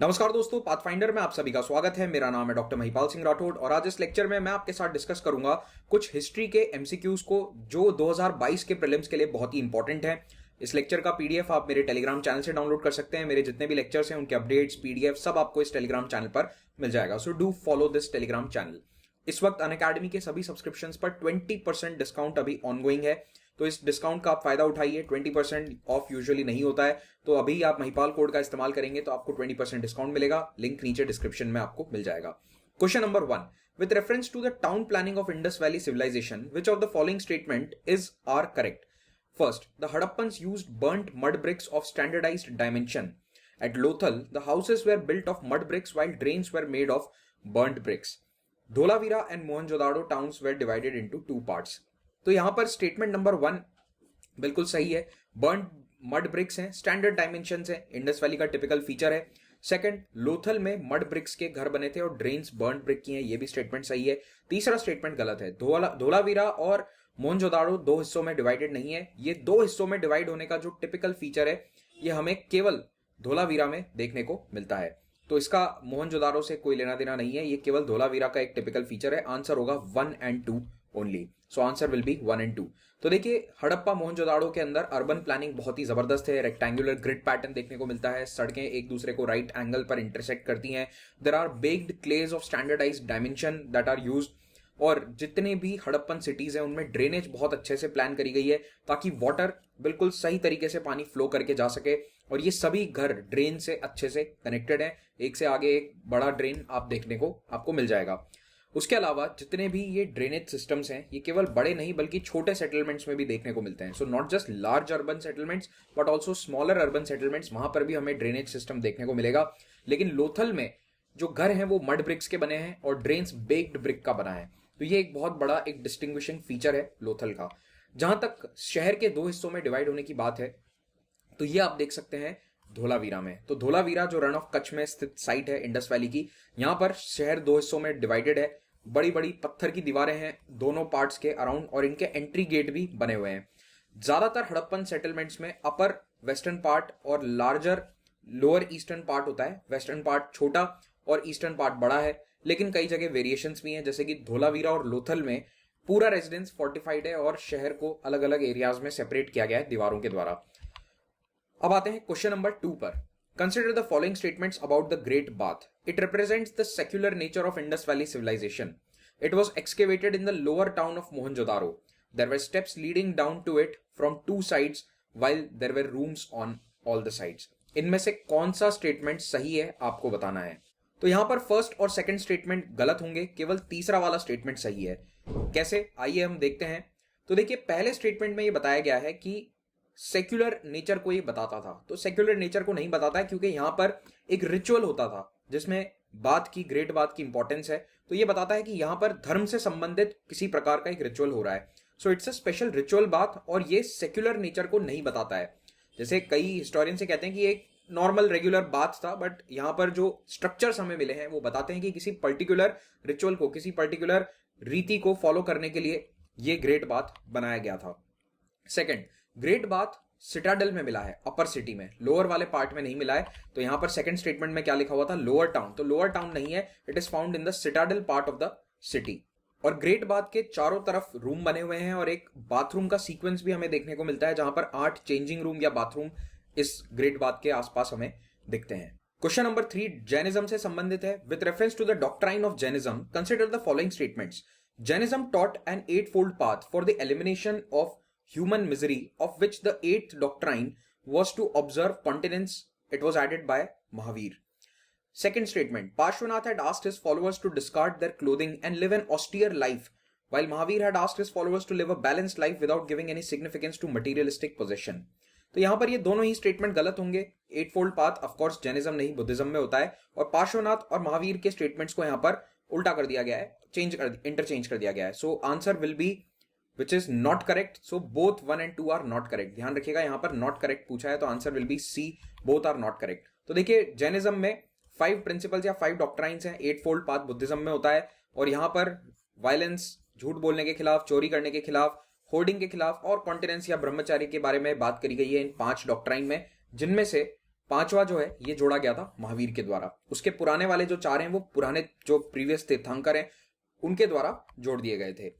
नमस्कार दोस्तों, पाथफाइंडर में आप सभी का स्वागत है। मेरा नाम है डॉक्टर महिपाल सिंह राठौड़ और आज इस लेक्चर में मैं आपके साथ डिस्कस करूंगा कुछ हिस्ट्री के एमसीक्यूज को जो 2022 के प्रीलिम्स के लिए बहुत ही इंपॉर्टेंट है। इस लेक्चर का पीडीएफ आप मेरे टेलीग्राम चैनल से डाउनलोड कर सकते हैं। मेरे जितने भी लेक्चर्स हैं उनके अपडेट्स पीडीएफ सब आपको इस टेलीग्राम चैनल पर मिल जाएगा। So do follow this Telegram channel. इस वक्त अनअकैडमी के सभी सब्सक्रिप्शन पर 20% डिस्काउंट अभी ऑनगोइंग है, तो इस डिस्काउंट का आप फायदा उठाइए। 20% ऑफ यूजुअली नहीं होता है, तो अभी आप महिपाल कोड का इस्तेमाल करेंगे तो आपको 20% डिस्काउंट मिलेगा। लिंक नीचे डिस्क्रिप्शन में आपको मिल जाएगा। Question number 1, with reference to the town planning of Indus valley civilization which of the following statement is are correct? First, the Harappans used burnt mud bricks of standardised dimension. At Lothal, the houses were built of mud bricks while drains were made of burnt bricks. Dholavira and Mohenjo-daro towns were divided into two parts. तो यहां पर statement number 1 बिल्कुल सही है। Burnt mud BRICS हैं, standard dimensions हैं, Indus valley का typical feature है। सेकंड, लोथल में मड ब्रिक्स के घर बने थे और ड्रेन्स बर्न्ट ब्रिक की हैं, ये भी स्टेटमेंट सही है। तीसरा स्टेटमेंट गलत है। धोलावीरा और मोहनजोदाड़ो दो हिस्सों में डिवाइडेड नहीं है। ये दो हिस्सों में डिवाइड होने का जो टिपिकल फीचर है ये हमें केवल धोलावीरा में देखने को मिलता है, तो इसका मोहनजोदाड़ो से कोई लेना देना नहीं है। ये केवल धोलावीरा का एक टिपिकल फीचर है। आंसर होगा 1 and 2 only. So answer will B 1 and 2। तो देखिए, हड़प्पा मोहनजोदाड़ो के अंदर अर्बन प्लानिंग बहुत ही जबरदस्त है। रेक्टेंगुलर ग्रिड पैटर्न देखने को मिलता है, सड़कें एक दूसरे को राइट एंगल पर इंटरसेक्ट करती हैं। There are baked clays of standardised dimension that are used, और जितने भी हड़प्पन सिटीज हैं उनमें ड्रेनेज बहुत अच्छे से प्लान करी गई है ताकि वाटर बिल्कुल सही तरीके से पानी फ्लो करके जा सके। और ये सभी घर ड्रेन से अच्छे से कनेक्टेड हैं, एक से आगे एक बड़ा ड्रेन आप देखने को आपको मिल जाएगा। उसके अलावा जितने भी ये ड्रेनेज सिस्टम्स हैं ये केवल बड़े नहीं बल्कि छोटे सेटलमेंट्स में भी देखने को मिलते हैं। So not just large urban settlements but also smaller urban settlements, वहां पर भी हमें ड्रेनेज सिस्टम देखने को मिलेगा। लेकिन लोथल में जो घर हैं वो मड ब्रिक्स के बने हैं और ड्रेन्स बेक्ड ब्रिक का बना है, तो ये एक बहुत बड़ा एक डिस्टिंग्विशिंग फीचर है लोथल का। जहां तक शहर के दो हिस्सों में डिवाइड होने की बात है तो ये आप देख सकते हैं धोलावीरा में। तो धोलावीरा जो रन ऑफ कच्छ में स्थित साइट है इंडस वैली की, यहां पर शहर दो हिस्सों में डिवाइडेड है। बड़ी बड़ी पत्थर की दीवारें हैं दोनों पार्ट्स के अराउंड और इनके एंट्री गेट भी बने हुए हैं। ज्यादातर हड़प्पन सेटलमेंट्स में अपर वेस्टर्न पार्ट और लार्जर लोअर ईस्टर्न पार्ट होता है। वेस्टर्न पार्ट छोटा और ईस्टर्न पार्ट बड़ा है, लेकिन कई जगह वेरिएशंस भी हैं, जैसे कि धोलावीरा और लोथल में पूरा रेजिडेंस फोर्टिफाइड है और शहर को अलग अलग एरियाज में सेपरेट किया गया है दीवारों के द्वारा। अब आते हैं क्वेश्चन नंबर 2 पर। Consider the following statements about the great bath. It represents the secular nature of Indus valley civilization. It was excavated in the lower town of Mohenjodaro. There were steps leading down to it from two sides while there were rooms on all the sides. इनमें से कौन सा statement सही है आपको बताना है। तो यहां पर फर्स्ट और सेकंड स्टेटमेंट गलत होंगे, केवल तीसरा वाला स्टेटमेंट सही है। कैसे, आइए हम देखते हैं। तो देखिए, पहले स्टेटमेंट में ये बताया गया है कि सेक्युलर नेचर को ये बताता था, तो सेक्युलर नेचर को नहीं बताता है क्योंकि यहां पर एक रिचुअल होता था जिसमें बात की, ग्रेट बात की इंपॉर्टेंस है। तो ये बताता है कि यहां पर धर्म से संबंधित किसी प्रकार का एक रिचुअल हो रहा है। So it's a special ritual बात और ये सेक्युलर नेचर को नहीं बताता है। जैसे कई हिस्टोरियन से कहते हैं कि एक नॉर्मल रेगुलर बात था, बट यहां पर जो स्ट्रक्चर्स हमें मिले हैं वो बताते हैं कि किसी पर्टिकुलर रिचुअल को, किसी पर्टिकुलर रीति को फॉलो करने के लिए ये ग्रेट बात बनाया गया था। सेकंड, ग्रेट बाथ सिटाडेल में मिला है, अपर सिटी में, लोअर वाले पार्ट में नहीं मिला है। तो यहां पर सेकंड स्टेटमेंट में क्या लिखा हुआ था, लोअर टाउन, तो लोअर टाउन नहीं है, it is found in the Citadel part of the city. और ग्रेट बाथ के चारों तरफ रूम बने हुए हैं और एक बाथरूम का सीक्वेंस भी हमें देखने को मिलता है जहां पर 8 चेंजिंग रूम या बाथरूम इस ग्रेट बाथ के आसपास हमें दिखते हैं। क्वेश्चन नंबर 3 जैनिज्म से संबंधित है। With reference to the doctrine of Jainism consider the following statements. Jainism taught an 8-fold path for the elimination of human misery, of which the 8th doctrine was to observe continence. It was added by Mahavir. Second statement, Parshvanath had asked his followers to discard their clothing and live an austere life, while Mahavir had asked his followers to live a balanced life without giving any significance to materialistic possession. तो यहां पर ये दोनों ही statement गलत होंगे। 8-fold path of course Jainism नहीं Buddhism में होता है, और पार्श्वनाथ और महावीर के स्टेटमेंट्स को यहां पर उल्टा कर दिया गया है, इंटरचेंज कर दिया गया है। So answer will be which is not correct. So both 1 and 2 are not correct. ध्यान रखिएगा, यहां पर नॉट करेक्ट पूछा है तो answer will be C, both are not correct. तो देखिए, जैनिज्म में 5 प्रिंसिपल्स या 5 डॉक्ट्राइंस हैं, 8-fold path बुद्धिज्म में होता है, और यहां पर वायलेंस, झूठ बोलने के खिलाफ, चोरी करने के खिलाफ, होर्डिंग के खिलाफ और कॉन्टिनेंस या ब्रह्मचारी के बारे में बात करी गई है इन 5 डॉक्ट्राइन में, जिनमें से पांचवा जो है ये जोड़ा गया था महावीर के द्वारा। उसके पुराने वाले जो चार हैं वो पुराने जो प्रीवियस तीर्थंकर हैं उनके द्वारा जोड़ दिए गए थे।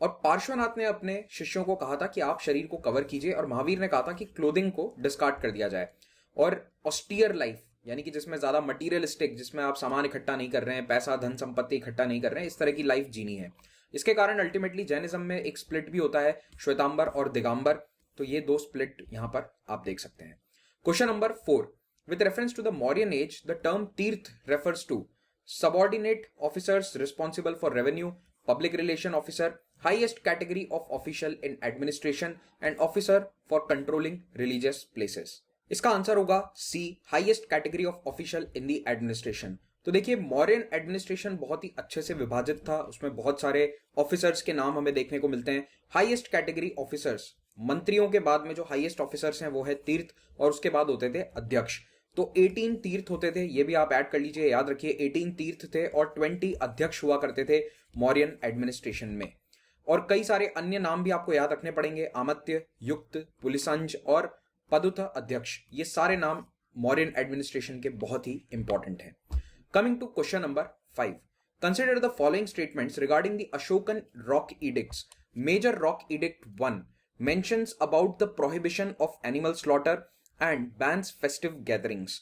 और पार्श्वनाथ ने अपने शिष्यों को कहा था कि आप शरीर को कवर कीजिए, और महावीर ने कहा था कि क्लोथिंग को डिस्कार्ड कर दिया जाए और ऑस्टियर लाइफ, यानी कि जिसमें ज्यादा मटीरियलिस्टिक, जिसमें आप सामान इकट्ठा नहीं कर रहे हैं, पैसा धन संपत्ति इकट्ठा नहीं कर रहे हैं, इस तरह की लाइफ जीनी है। इसके कारण अल्टीमेटली जैनिज्म में एक स्प्लिट भी होता है, श्वेतांबर और दिगंबर। तो ये दो स्प्लिट यहां पर आप देख सकते हैं। Question number 4, with reference to the Mauryan age, the term Tirth refers to subordinate officers responsible for revenue, public relation officer, highest category of official in administration, and officer for controlling religious places. इसका answer होगा C, highest category of official in the administration. तो देखिए Mauryan administration बहुत ही अच्छे से विभाजित था, उसमें बहुत सारे ऑफिसर्स के नाम हमें देखने को मिलते हैं। हाईएस्ट कैटेगरी ऑफिसर्स, मंत्रियों के बाद में जो हाईएस्ट ऑफिसर्स हैं वो है तीर्थ, और उसके बाद होते थे अध्यक्ष। तो 18 तीर्थ होते थे, ये भी आप ऐड कर लीजिए, याद रखिए 18 तीर्थ थे और 20 अध्यक्ष हुआ करते थे मौर्यन एडमिनिस्ट्रेशन में। और कई सारे अन्य नाम भी आपको याद रखने पड़ेंगे, आमत्य, युक्त, पुलिसंज और पदुथ अध्यक्ष, ये सारे नाम मौर्यन एडमिनिस्ट्रेशन के बहुत ही इंपॉर्टेंट हैं। Coming to question number 5, consider the following statements regarding the Ashokan rock edicts. Major rock edict 1 mentions about the prohibition of animal slaughter and bans festive gatherings.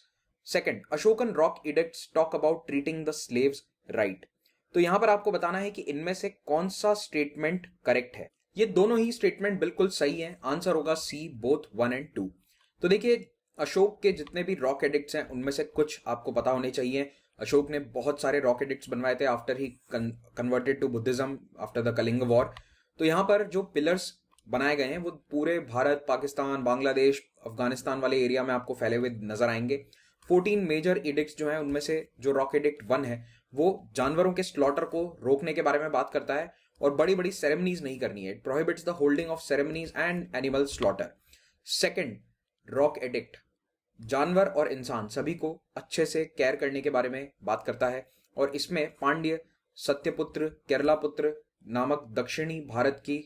Second, Ashokan rock edicts talk about treating the slaves right. तो यहां पर आपको बताना है कि इनमें से कौन सा स्टेटमेंट करेक्ट है। ये दोनों ही स्टेटमेंट बिल्कुल सही है, आंसर होगा सी, बोथ 1 and 2। तो देखिए अशोक के जितने भी रॉक एडिक्ट्स हैं उनमें से कुछ आपको पता होने चाहिए। अशोक ने बहुत सारे रॉक एडिक्ट्स बनवाए थे after he converted to Buddhism after the Kalinga war. तो यहां पर जो पिलर्स बनाए गए हैं वो पूरे भारत, पाकिस्तान, बांग्लादेश, अफगानिस्तान वाले एरिया में आपको फैले हुए नजर आएंगे। 14 मेजर एडिक्ट्स जो हैं उनमें से जो रॉक एडिक्ट 1 है वो जानवरों के स्लॉटर को रोकने के बारे में बात करता है और बड़ी बड़ी सेरेमनीज नहीं करनी है। It prohibits the holding of ceremonies and animal slaughter. Second rock edict जानवर और इंसान सभी को अच्छे से केयर करने के बारे में बात करता है, और इसमें पांड्य, सत्यपुत्र, केरलापुत्र नामक दक्षिणी भारत की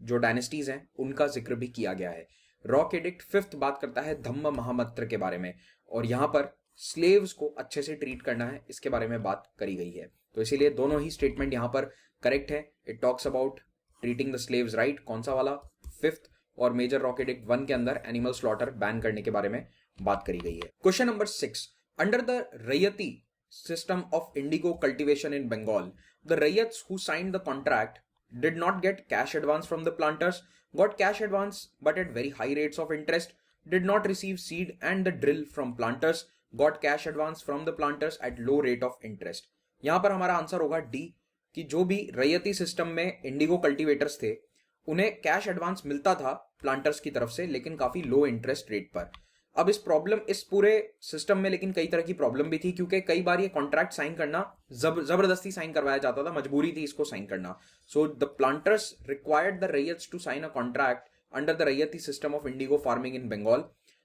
जो डायनेस्टीज हैं उनका जिक्र भी किया गया है। रॉक एडिक्ट 5th बात करता है धम्म महामंत्र के बारे में, और यहां पर स्लेव्स को अच्छे से ट्रीट करना है इसके बारे में बात करी गई है। तो इसीलिए दोनों ही स्टेटमेंट यहां पर करेक्ट है। It talks about treating the slaves right, कौन सा वाला, 5th, और मेजर रॉक एडिक्ट 1 के अंदर एनिमल स्लॉटर बैन करने के बारे में बात करी गई है। Question number 6, under the raiyati system of indigo cultivation in Bengal, the raiyats who signed the contract did not get cash advance from the planters, got cash advance but at very high rates of interest, did not receive seed and the drill from planters, got cash advance from the planters at low rate of interest. यहां पर हमारा answer होगा D, कि जो भी रैयती system में Indigo cultivators थे उन्हें कैश एडवांस मिलता था प्लांटर्स की तरफ से, लेकिन काफी लो इंटरेस्ट रेट पर। अब इस पूरे सिस्टम में लेकिन कई तरह की प्रॉब्लम भी थी, क्योंकि कई बार ये कॉन्ट्रैक्ट साइन करना जबरदस्ती साइन करवाया जाता था, मजबूरी थी इसको साइन करना। So the planters required the raiyats to sign a contract under the raiyati system of indigo farming in Bengal,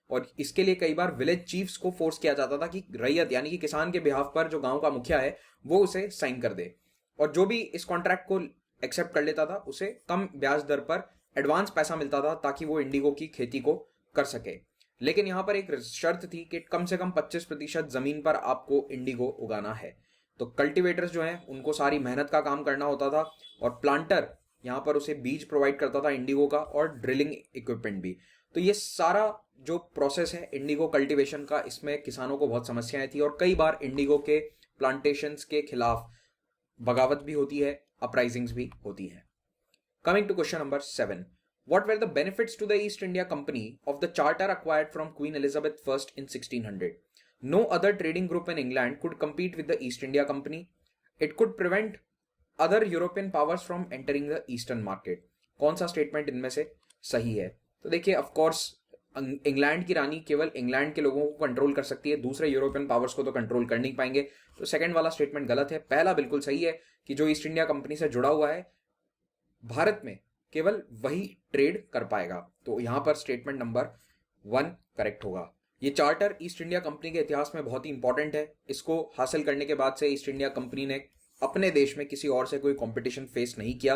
और इसके लिए कई बार विलेज चीफ्स को फोर्स किया जाता था कि रैयत यानी कि किसान के बिहाफ पर जो गांव का मुखिया है वो उसे साइन कर दे, और जो भी इस कॉन्ट्रैक्ट को एक्सेप्ट कर लेता था उसे कम ब्याज दर पर एडवांस पैसा मिलता था ताकि वो इंडिगो की खेती को कर सके। लेकिन यहां पर एक शर्त थी कि कम से कम 25% जमीन पर आपको इंडिगो उगाना है। तो कल्टीवेटर्स जो हैं उनको सारी मेहनत का काम करना होता था, और प्लांटर यहां पर उसे बीज प्रोवाइड करता था इंडिगो का, और ड्रिलिंग इक्विपमेंट भी। तो ये सारा जो प्रोसेस है इंडिगो कल्टीवेशन का, इसमें किसानों को बहुत समस्याएं थी, और कई बार इंडिगो के प्लांटेशंस के खिलाफ बगावत भी होती है, अपराइजिंग्स भी होती है। Coming to question number 7, what were the benefits to the East India Company of the charter acquired from Queen Elizabeth I in 1600? No other trading group in England could compete with the East India Company. It could prevent other European powers from entering the Eastern market. कौन सा statement इनमें से सही है? तो देखिए of course England की रानी केवल इंग्लैंड के लोगों को कंट्रोल कर सकती है, दूसरे यूरोपियन पावर्स को तो कंट्रोल कर नहीं पाएंगे। तो सेकंड वाला स्टेटमेंट गलत है, पहला बिल्कुल सही है कि जो ईस्ट इंडिया कंपनी से जुड़ा हुआ है भारत में केवल वही ट्रेड कर पाएगा। तो यहां पर स्टेटमेंट नंबर 1 करेक्ट होगा। ये चार्टर ईस्ट इंडिया कंपनी के इतिहास में बहुत ही इंपॉर्टेंट है। इसको हासिल करने के बाद से ईस्ट इंडिया कंपनी ने अपने देश में किसी और से कोई कंपटीशन फेस नहीं किया,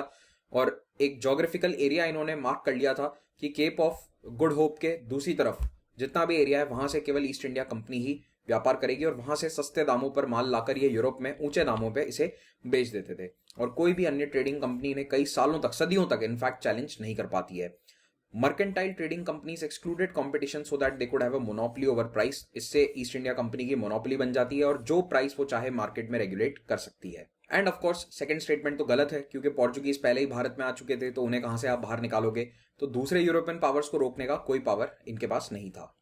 और एक ज्योग्राफिकल एरिया इन्होंने मार्क कर लिया था कि केप ऑफ गुड होप के दूसरी तरफ जितना भी एरिया है वहां से केवल ईस्ट इंडिया कंपनी ही व्यापार करेगी और वहां से सस्ते दामों पर माल लाकर ये यूरोप में ऊंचे दामों पे इसे बेच देते थे और कोई भी अन्य ट्रेडिंग कंपनी ने कई सालों तक, सदियों तक इनफैक्ट चैलेंज नहीं कर पाती है। Mercantile trading companies excluded competition so that they could have a monopoly over price. इससे ईस्ट इंडिया कंपनी की मोनोपोली बन जाती है और जो प्राइस वो चाहे मार्केट में रेगुलेट कर सकती है। End of course second statement तो गलत है, क्योंकि पोर्चुगीज पहले ही भारत में आ चुके थे, तो उन्हें कहां से आप बाहर निकालोगे। तो दूसरे यूरोपियन पावर्स को रोकने का कोई पावर इनके पास नहीं था।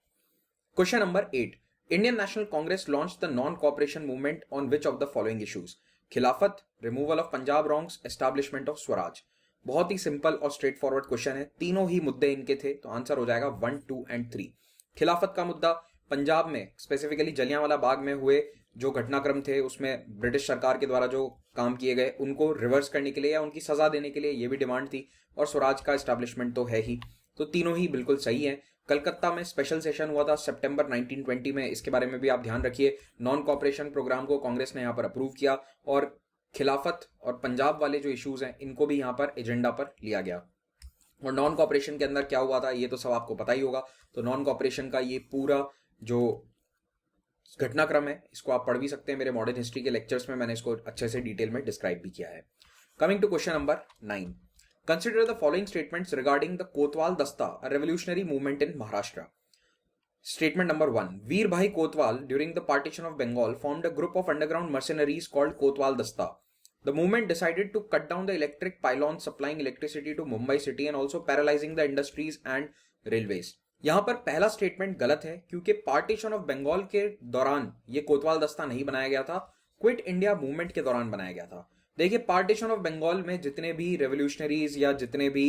Question number 8, Indian National Congress launch the non cooperation movement on which of the following issues? Khilafat, removal of Punjab wrongs, establishment of Swaraj. बहुत ही सिंपल और स्ट्रेट फॉरवर्ड क्वेश्चन है, तीनों ही मुद्दे इनके थे, तो आंसर हो जाएगा 1, 2 एंड 3। खिलाफत का मुद्दा पंजाब में स्पेसिफिकली जलियांवाला बाग में हुए जो घटनाक्रम थे उसमें ब्रिटिश सरकार के द्वारा जो काम किए गए उनको रिवर्स करने के लिए या उनकी सजा देने के लिए ये भी डिमांड थी, और स्वराज का एस्टैब्लिशमेंट तो है ही, तो तीनों ही बिल्कुल सही है। कलकत्ता में स्पेशल सेशन हुआ था सितंबर 1920 में, इसके बारे में भी आप ध्यान रखिए। नॉन कॉपरेशन प्रोग्राम को कांग्रेस ने यहाँ पर अप्रूव किया और खिलाफत और पंजाब वाले जो इश्यूज हैं इनको भी यहाँ पर एजेंडा पर लिया गया। और नॉन कॉपरेशन के अंदर क्या हुआ था ये तो सब आपको पता ही होगा, तो नॉन कॉपरेशन का ये पूरा जो घटनाक्रम है इसको आप पढ़ भी सकते हैं, मेरे मॉडर्न हिस्ट्री के लेक्चर्स में मैंने इसको अच्छे से डिटेल में डिस्क्राइब भी किया है। Coming to question number 9, consider the following statements regarding the Kotwal Dasta, a revolutionary movement in Maharashtra. Statement number 1. Veer Bhai Kotwal during the partition of Bengal formed a group of underground mercenaries called Kotwal Dasta. The movement decided to cut down the electric pylons supplying electricity to Mumbai city and also paralyzing the industries and railways. यहाँ पर पहला statement गलत है, क्योंकि partition of Bengal के दौरान ये कोतवाल दस्ता नहीं बनाया गया था, क्विट इंडिया मूवमेंट के दौरान बनाया गया था। देखिए, पार्टीशन ऑफ बंगाल में जितने भी रेवोल्यूशनरीज या जितने भी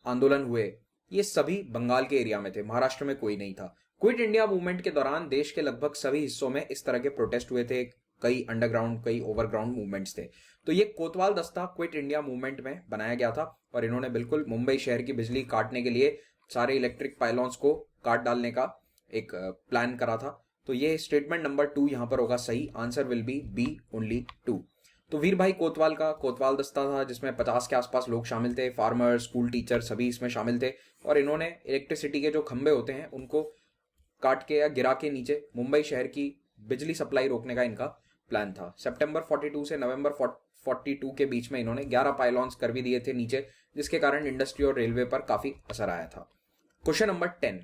आंदोलन हुए ये सभी बंगाल के एरिया में थे, महाराष्ट्र में कोई नहीं था। क्विट इंडिया मूवमेंट के दौरान देश के लगभग सभी हिस्सों में इस तरह के प्रोटेस्ट हुए थे, कई अंडरग्राउंड कई ओवरग्राउंड मूवमेंट्स थे। तो ये कोतवाल दस्ता क्विट इंडिया मूवमेंट में बनाया गया था और इन्होंने बिल्कुल मुंबई शहर की बिजली काटने के लिए सारे इलेक्ट्रिक पाइलॉन्स को काट डालने का एक प्लान करा था। तो ये स्टेटमेंट नंबर 2 यहां पर होगा सही, answer will be B only 2। तो वीर भाई कोतवाल का कोतवाल दस्ता था जिसमें 50 के आसपास लोग शामिल थे, फार्मर, स्कूल टीचर सभी इसमें शामिल थे, और इन्होंने इलेक्ट्रिसिटी के जो खंभे होते हैं उनको काट के या गिरा के नीचे मुंबई शहर की बिजली सप्लाई रोकने का इनका प्लान था। सितंबर 42 से नवंबर 42 के बीच में इन्होंने 11 पाइलॉन्स कर भी दिए थे नीचे, जिसके कारण इंडस्ट्री और रेलवे पर काफी असर आया था। Question number 10,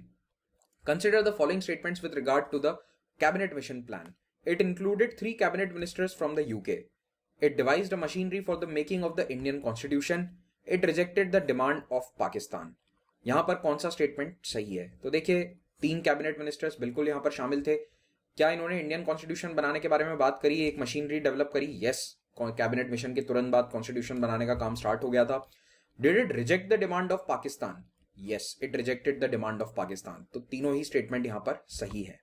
consider the following statements with regard to the cabinet mission plan. It included 3 cabinet ministers from the UK. It devised a machinery for the making of the Indian Constitution. It rejected the demand of Pakistan. यहां पर कौन सा statement सही है? तो देखिए, 3 cabinet ministers बिल्कुल यहां पर शामिल थे। क्या इन्होंने इंडियन कॉन्स्टिट्यूशन बनाने के बारे में बात करी, एक मशीनरी डेवलप करी? यस, कैबिनेट मिशन के तुरंत बाद कॉन्स्टिट्यूशन बनाने का काम स्टार्ट हो गया था। Did it reject the demand of Pakistan? Yes, it rejected the demand of Pakistan. तो तीनों ही स्टेटमेंट यहां पर सही है,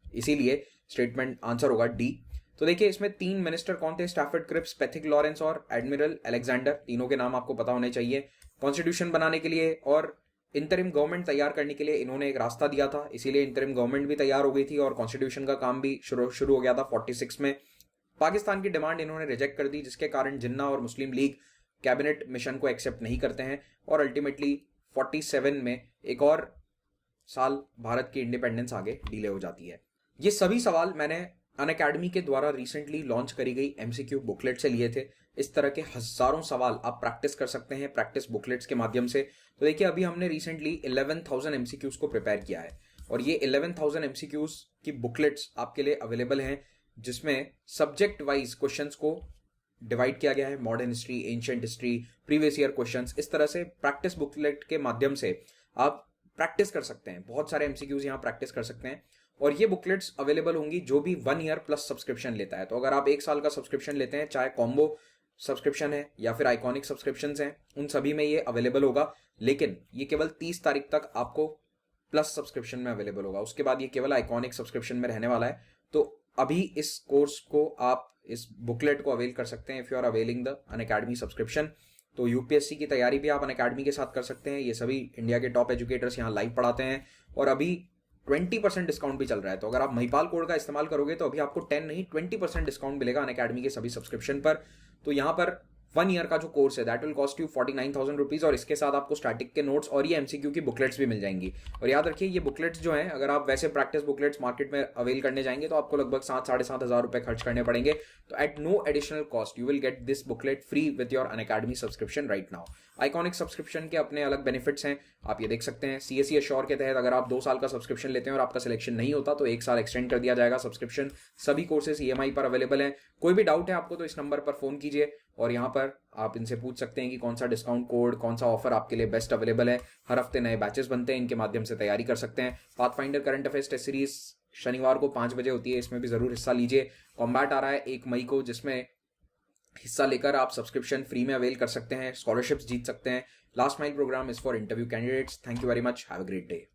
इसीलिए स्टेटमेंट आंसर होगा डी। तो देखिए, इसमें 3 मिनिस्टर कौन थे? स्टैफर्ड क्रिप्स, पैथिक लॉरेंस और एडमिरल अलेक्जेंडर। तीनों के नाम आपको पता होने चाहिए। कॉन्स्टिट्यूशन बनाने के लिए और इंटरिम गवर्नमेंट तैयार करने के लिए इन्होंने एक रास्ता दिया था, इसीलिए इंटरिम गवर्नमेंट भी तैयार हो गई थी और कॉन्स्टिट्यूशन का काम भी शुरू हो गया था 46 में। पाकिस्तान की डिमांड इन्होंने रिजेक्ट कर दी, जिसके कारण जिन्ना और मुस्लिम लीग कैबिनेट मिशन को एक्सेप्ट नहीं करते हैं और अल्टीमेटली 47 में एक और साल भारत की इंडिपेंडेंस आगे डिले हो जाती है। ये सभी सवाल मैंने अनअकैडमी के द्वारा रिसेंटली लॉन्च करी गई एमसीक्यू बुकलेट से लिए थे। इस तरह के हजारों सवाल आप प्रैक्टिस कर सकते हैं प्रैक्टिस बुकलेट्स के माध्यम से। तो देखिए, अभी हमने रिसेंटली 11,000 एमसीक्यूज को प्रिपेयर किया है और ये 11,000 एमसीक्यूज की बुकलेट्स आपके लिए अवेलेबल हैं, जिसमें सब्जेक्ट वाइज क्वेश्चंस को डिवाइड किया गया है। Modern history, ancient history, previous year questions, इस तरह से प्रैक्टिस बुकलेट के माध्यम से आप प्रैक्टिस कर सकते हैं। बहुत सारे एमसीक्यूज यहाँ प्रैक्टिस कर सकते हैं और ये बुकलेट्स अवेलेबल होंगी जो भी 1 ईयर प्लस सब्सक्रिप्शन लेता है। तो अगर आप 1 साल का सब्सक्रिप्शन लेते हैं, चाहे कॉम्बो सब्सक्रिप्शन है या फिर आइकॉनिक सब्सक्रिप्शंस हैं, उन सभी में ये अवेलेबल होगा। लेकिन ये केवल 30 तारीख तक आपको प्लस सब्सक्रिप्शन में अवेलेबल होगा, उसके बाद ये केवल आइकॉनिक सब्सक्रिप्शन में रहने वाला है। तो अभी इस कोर्स को आप इस बुकलेट को अवेल कर सकते हैं if you are availing the Unacademy subscription. तो यूपीएससी की तैयारी भी आप अनअकैडमी के साथ कर सकते हैं। ये सभी इंडिया के टॉप एजुकेटर्स यहाँ लाइव पढ़ाते हैं और अभी 20% डिस्काउंट भी चल रहा है। तो अगर आप महिपाल कोड का इस्तेमाल करोगे तो अभी आपको 10 नहीं 20% डिस्काउंट मिलेगा अनअकैडमी के सभी सब्सक्रिप्शन पर। तो यहाँ पर 1 ईयर का जो कोर्स है that will cost you 49,000 rupees, और इसके साथ आपको स्टैटिक के नोट्स और ये एमसीक्यू की बुकलेट्स भी मिल जाएंगी। और याद रखिए ये बुकलेट्स जो हैं, अगर आप वैसे प्रैक्टिस बुकलेट्स मार्केट में अवेल करने जाएंगे तो आपको लगभग 7-7,500 रुपए खर्च करने पड़ेंगे। तो at no additional cost you will get this booklet free with your Unacademy subscription right now. Iconic subscription के अपने अलग बेनिफिट्स हैं, आप ये देख सकते हैं। सीएससी एश्योर के तहत अगर आप 2 साल का सब्सक्रिप्शन लेते हैं और आपका सिलेक्शन नहीं होता तो 1 साल एक्सटेंड कर दिया जाएगा सब्सक्रिप्शन। सभी कोर्सेज ईएमआई पर अवेलेबल हैं। कोई भी डाउट है आपको तो इस नंबर पर फोन कीजिए और यहाँ पर आप इनसे पूछ सकते हैं कि कौन सा डिस्काउंट कोड, कौन सा ऑफर आपके लिए बेस्ट अवेलेबल है। हर हफ्ते नए बैचेस बनते हैं, इनके माध्यम से तैयारी कर सकते हैं। Pathfinder current affairs test series शनिवार को 5 बजे होती है, इसमें भी जरूर हिस्सा लीजिए। कॉम्बैट आ रहा है 1 मई को, जिसमें हिस्सा लेकर आप सब्सक्रिप्शन फ्री में अवेल कर सकते हैं, स्कॉलरशिप्स जीत सकते हैं। Last mile program is for interview candidates. Thank you very much, have a great day.